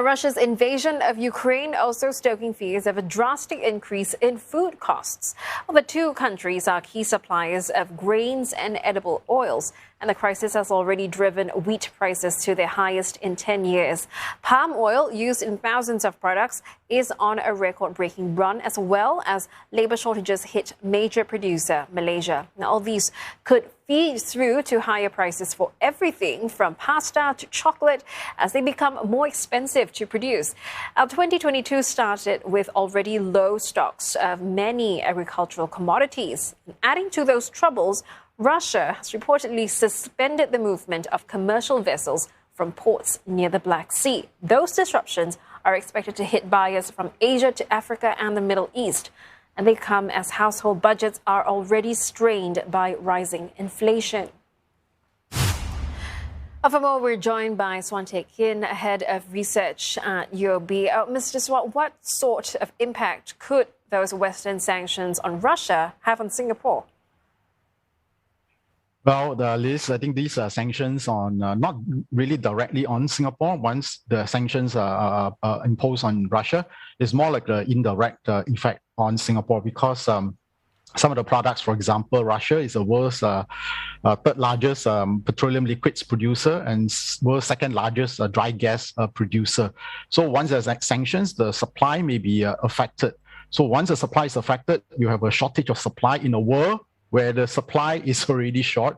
Russia's invasion of Ukraine also stoking fears of a drastic increase in food costs. Well, the two countries are key suppliers of grains and edible oils, and the crisis has already driven wheat prices to their highest in 10 years. Palm oil, used in thousands of products, is on a record-breaking run, as well as labor shortages hit major producer Malaysia. Now, all these could feed through to higher prices for everything from pasta to chocolate as they become more expensive to produce. 2022 started with already low stocks of many agricultural commodities. Adding to those troubles, Russia has reportedly suspended the movement of commercial vessels from ports near the Black Sea. Those disruptions are expected to hit buyers from Asia to Africa and the Middle East. And they come as household budgets are already strained by rising inflation. For more, we're joined by Swan Teck Kin, Head of Research at UOB. Mr. Swan, what sort of impact could those Western sanctions on Russia have on Singapore? Well, Liz, I think these are sanctions on not really directly on Singapore. Once the sanctions are imposed on Russia, it's more like an indirect effect on Singapore because some of the products, for example, Russia is the world's third largest petroleum liquids producer and world's second largest dry gas producer. So once there's sanctions, the supply may be affected. So once the supply is affected, you have a shortage of supply in a world where the supply is already short,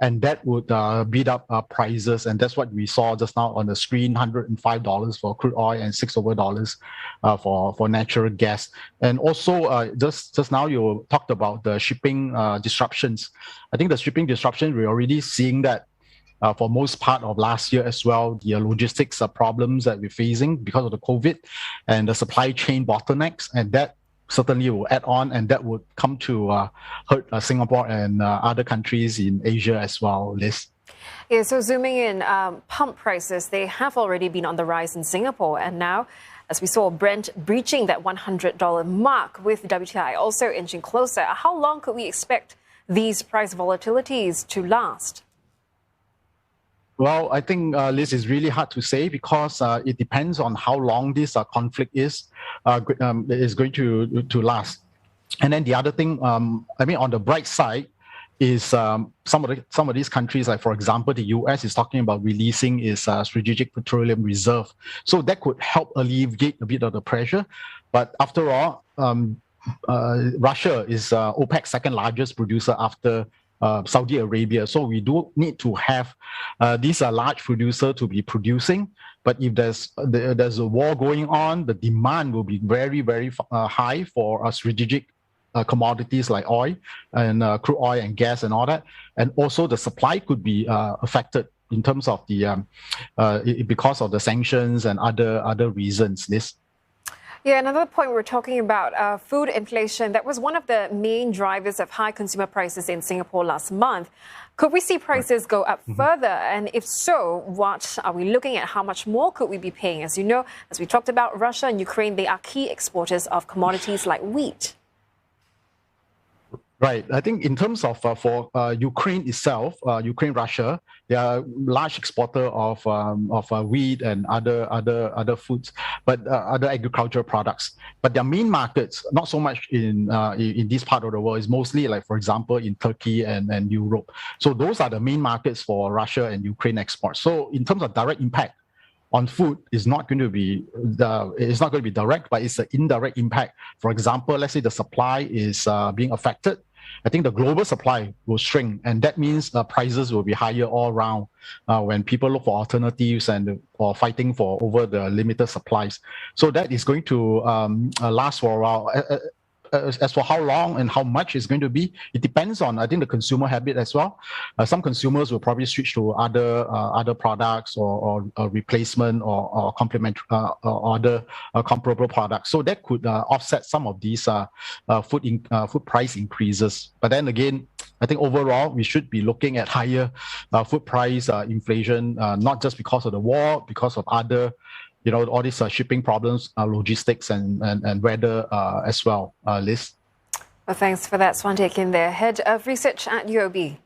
and that would beat up prices. And that's what we saw just now on the screen, $105 for crude oil and $6 for natural gas. And also, just now you talked about the shipping disruptions. I think the shipping disruption, we're already seeing that for most part of last year as well, the logistics problems that we're facing because of the COVID and the supply chain bottlenecks, and that certainly will add on, and that would come to hurt Singapore and other countries in Asia as well, Liz. Yeah, so zooming in, pump prices, they have already been on the rise in Singapore. And now, as we saw Brent breaching that $100 mark with WTI also inching closer, how long could we expect these price volatilities to last? Well, I think, Liz, it's really hard to say because it depends on how long this conflict is going to last. And then the other thing, I mean, on the bright side, is some of these countries, like for example, the US is talking about releasing its strategic petroleum reserve. So that could help alleviate a bit of the pressure. But after all, Russia is OPEC's second largest producer after Saudi Arabia. So we do need to have these large producers to be producing. But if there's a war going on, the demand will be very, very high for strategic commodities like oil and crude oil and gas and all that. And also the supply could be affected in terms of the because of the sanctions and other reasons. This. Yeah, another point we're talking about, food inflation. That was one of the main drivers of high consumer prices in Singapore last month. Could we see prices go up further? And if so, what are we looking at? How much more could we be paying? As you know, as we talked about, Russia and Ukraine, they are key exporters of commodities like wheat. Right. I think in terms of for Ukraine itself, Russia, they are large exporter of wheat and other foods, but other agricultural products. But their main markets, not so much in this part of the world, is mostly like, for example, in Turkey and Europe. So those are the main markets for Russia and Ukraine exports. So in terms of direct impact on food, is not going to be direct, but it's an indirect impact. For example, let's say the supply is being affected. I think the global supply will shrink, and that means prices will be higher all around when people look for alternatives and or fighting for over the limited supplies. So that is going to last for a while. As for how long and how much it's going to be, it depends on, I think, the consumer habit as well. Some consumers will probably switch to other products or replacement or complement or other comparable products. So that could offset some of these food price increases. But then again, I think overall we should be looking at higher food price inflation, not just because of the war, because of other all these shipping problems, logistics and weather as well, Liz. Well, thanks for that, Swan Teck Kin there, Head of Research at UOB.